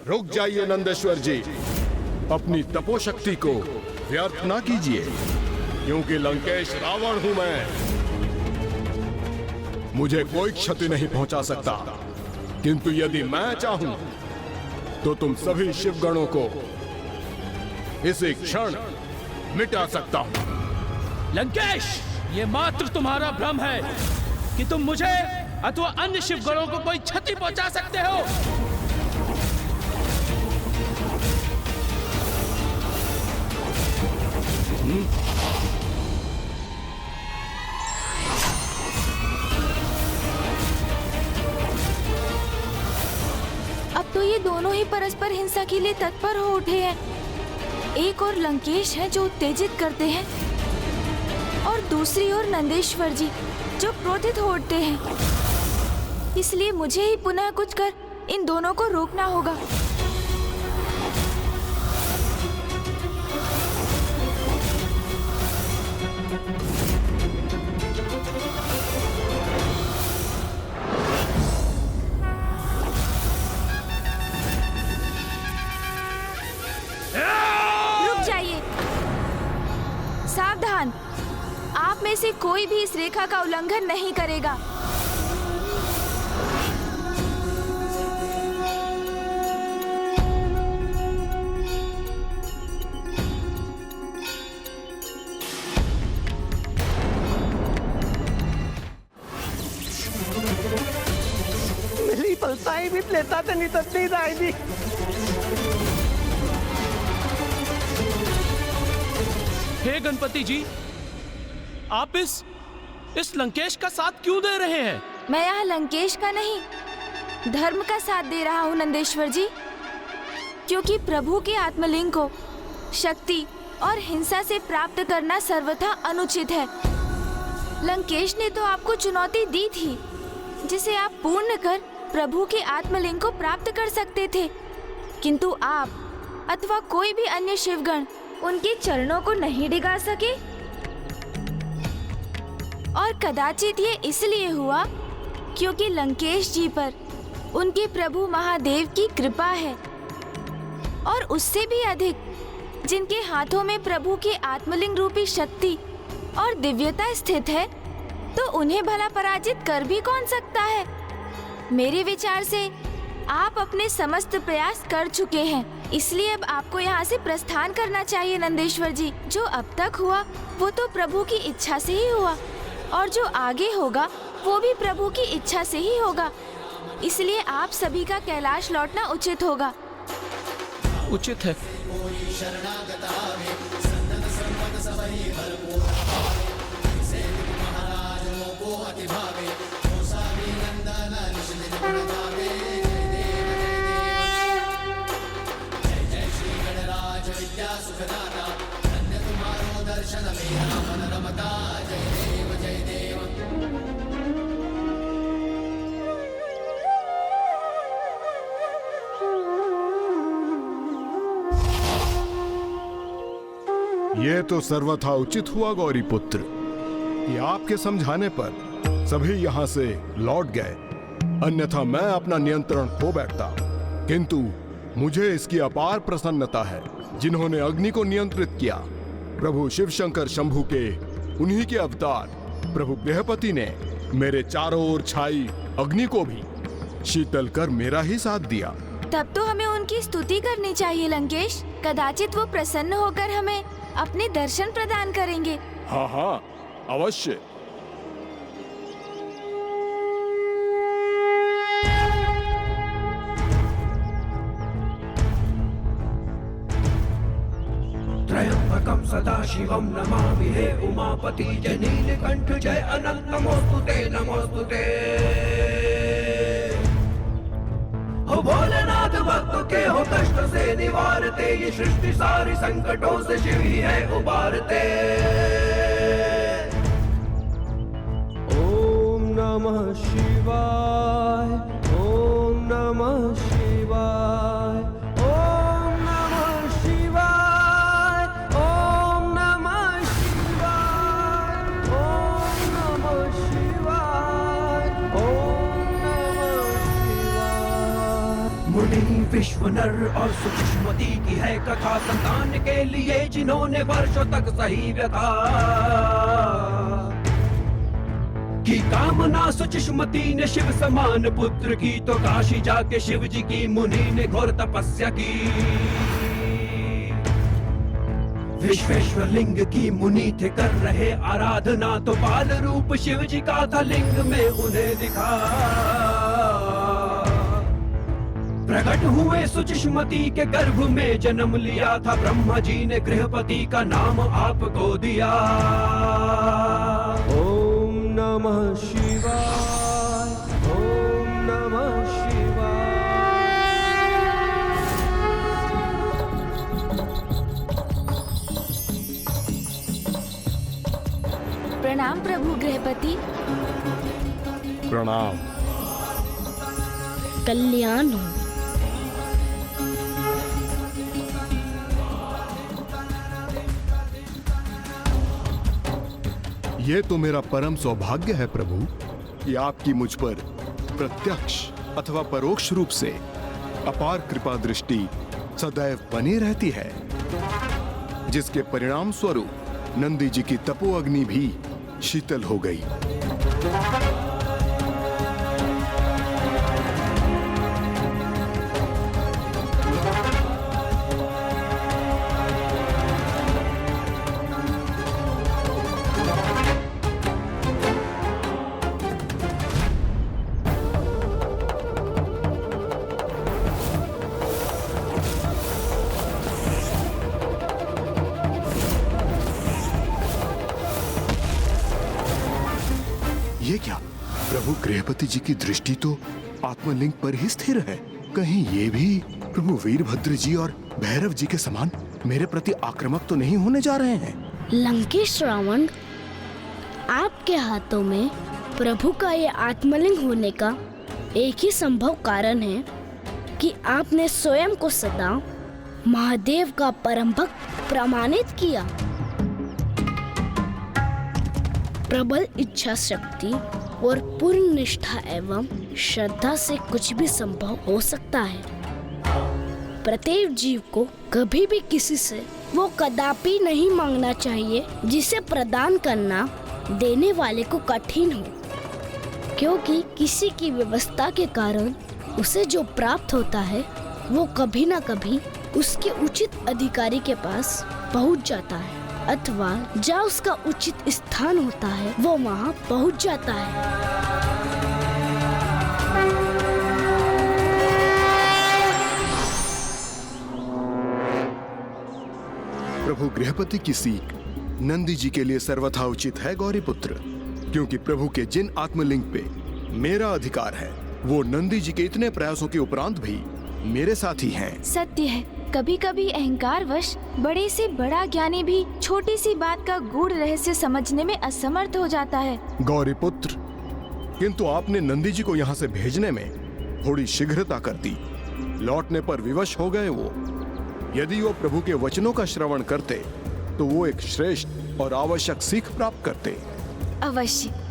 रुक जाइए नंदेश्वर जी, अपनी तपोशक्ति को व्यर्थ ना कीजिए, क्योंकि लंकेश रावण हूं मैं। मुझे कोई क्षति नहीं पहुंचा सकता, किंतु यदि मैं चाहूं तो तुम सभी शिवगणों को इसी क्षण मिटा सकता हूं। लंकेश, ये मात्र तुम्हारा भ्रम है कि तुम मुझे अथवा अन्य शिवगणों को कोई क्षति पहुंचा सकते हो। अब तो ये दोनों ही परस्पर हिंसा के लिए तत्पर हो उठे हैं। एक और लंकेश है जो उत्तेजित करते हैं और दूसरी ओर नंदेश्वर जी जो क्रोधित हो उठते हैं। इसलिए मुझे ही पुनः कुछ कर इन दोनों को रोकना होगा। रुक जाइए, सावधान, आप में से कोई भी इस रेखा का उल्लंघन नहीं करेगा। मेरी पलताई भी लेता तो नहीं तत्ती दाई। हे गणपति जी, आप इस लंकेश का साथ क्यों दे रहे हैं? मैं यहाँ लंकेश का नहीं, धर्म का साथ दे रहा हूँ नंदेश्वर जी, क्योंकि प्रभु के आत्मलिंग को शक्ति और हिंसा से प्राप्त करना सर्वथा अनुचित है। लंकेश ने तो आपको चुनौती दी थी, जिसे आप पूर्ण कर प्रभु के आत्मलिंग को प्राप्त कर सकते थे, किंतु आप अथवा कोई भी अन्य शिवगण उनके चरणों को नहीं डिगा सके। और कदाचित ये इसलिए हुआ क्योंकि लंकेश जी पर उनके प्रभु महादेव की कृपा है, और उससे भी अधिक जिनके हाथों में प्रभु के आत्मलिंग रूपी शक्ति और दिव्यता स्थित है, तो उन्हें भला पराजित कर भी कौन सकता है। मेरे विचार से आप अपने समस्त प्रयास कर चुके हैं, इसलिए अब आपको यहाँ से प्रस्थान करना चाहिए नंदेश्वर जी। जो अब तक हुआ वो तो प्रभु की इच्छा से ही हुआ, और जो आगे होगा वो भी प्रभु की इच्छा से ही होगा। इसलिए आप सभी का कैलाश लौटना उचित होगा। उचित है। ये तो सर्वथा उचित हुआ गौरी पुत्र कि आपके समझाने पर सभी यहाँ से लौट गए, अन्यथा मैं अपना नियंत्रण खो बैठता। किंतु मुझे इसकी अपार प्रसन्नता है जिन्होंने अग्नि को नियंत्रित किया। प्रभु शिव शंकर शंभु के उन्हीं के अवतार प्रभु गृहपति ने मेरे चारों ओर छाई अग्नि को भी शीतल कर मेरा ही साथ दिया। तब तो हमें उनकी स्तुति करनी चाहिए लंकेश। कदाचित वो प्रसन्न होकर हमें अपने दर्शन प्रदान करेंगे। हाँ हाँ, अवश्य। त्रयंबकं सदाशिवं नमामि हे उमापति जय नीलकंठ जय अनंत नमोस्तुते नमोस्तुते। हो भोलेनाथ भक्तों के हो कष्ट से निवारते, ये सृष्टि सारी संकटों से शिव ही है उबारते। ओम नमः शिवाय, ओम नमः शिवाय, ओम नमः शिवाय, ओम नमः शिवाय, ओम नमः शिवाय, ओम नमः शिवाय। मुनि विश्व नर और सुषमति की है कथा, संतान के लिए जिन्होंने वर्षों तक सही व्यथा की कामना। सुषमति ने शिव समान पुत्र की, तो काशी जाके शिव जी की मुनि ने घोर तपस्या की। विश्वेश्वर लिंग की मुनि थे कर रहे आराधना, तो बाल रूप शिव जी का था लिंग में उन्हें दिखा। प्रकट हुए सुषमति के गर्भ में जन्म लिया था, ब्रह्मा जी ने गृहपति का नाम आपको दिया। ओम नमः शिवाय, ओम नमः शिवाय। प्रणाम प्रभु गृहपति। प्रणाम। कल्याण हो। ये तो मेरा परम सौभाग्य है प्रभु कि आपकी मुझ पर प्रत्यक्ष अथवा परोक्ष रूप से अपार कृपा दृष्टि सदैव बनी रहती है, जिसके परिणाम स्वरूप नंदी जी की तपो अग्नि भी शीतल हो गई। ये क्या? प्रभु गृहपति जी की दृष्टि तो आत्मलिंग पर ही स्थिर है। कहीं ये भी प्रभु वीरभद्र जी और भैरव जी के समान मेरे प्रति आक्रामक तो नहीं होने जा रहे हैं? लंकेश रावण, आपके हाथों में प्रभु का ये आत्मलिंग होने का एक ही संभव कारण है कि आपने स्वयं को सदा महादेव का परम भक्त प्रमाणित किया। प्रबल इच्छा शक्ति और पूर्ण निष्ठा एवं श्रद्धा से कुछ भी संभव हो सकता है। प्रत्येक जीव को कभी भी किसी से वो कदापि नहीं मांगना चाहिए जिसे प्रदान करना देने वाले को कठिन हो, क्योंकि किसी की व्यवस्था के कारण उसे जो प्राप्त होता है वो कभी ना कभी उसके उचित अधिकारी के पास पहुंच जाता है, अथवा जहाँ उसका उचित स्थान होता है वो वहाँ पहुँच जाता है। प्रभु गृहपति की सीख नंदी जी के लिए सर्वथा उचित है गौरीपुत्र, क्योंकि प्रभु के जिन आत्मलिंग पे मेरा अधिकार है वो नंदी जी के इतने प्रयासों के उपरांत भी मेरे साथी हैं। सत्य है, कभी कभी अहंकार वश बड़े से बड़ा ज्ञानी भी छोटी सी बात का गूढ़ रहस्य समझने में असमर्थ हो जाता है। गौरीपुत्र, किंतु आपने नंदी जी को यहाँ से भेजने में थोड़ी शीघ्रता कर दी। लौटने पर विवश हो गए वो। यदि वो प्रभु के वचनों का श्रवण करते तो वो एक श्रेष्ठ और आवश्यक सीख प्राप्त करते। अवश्य।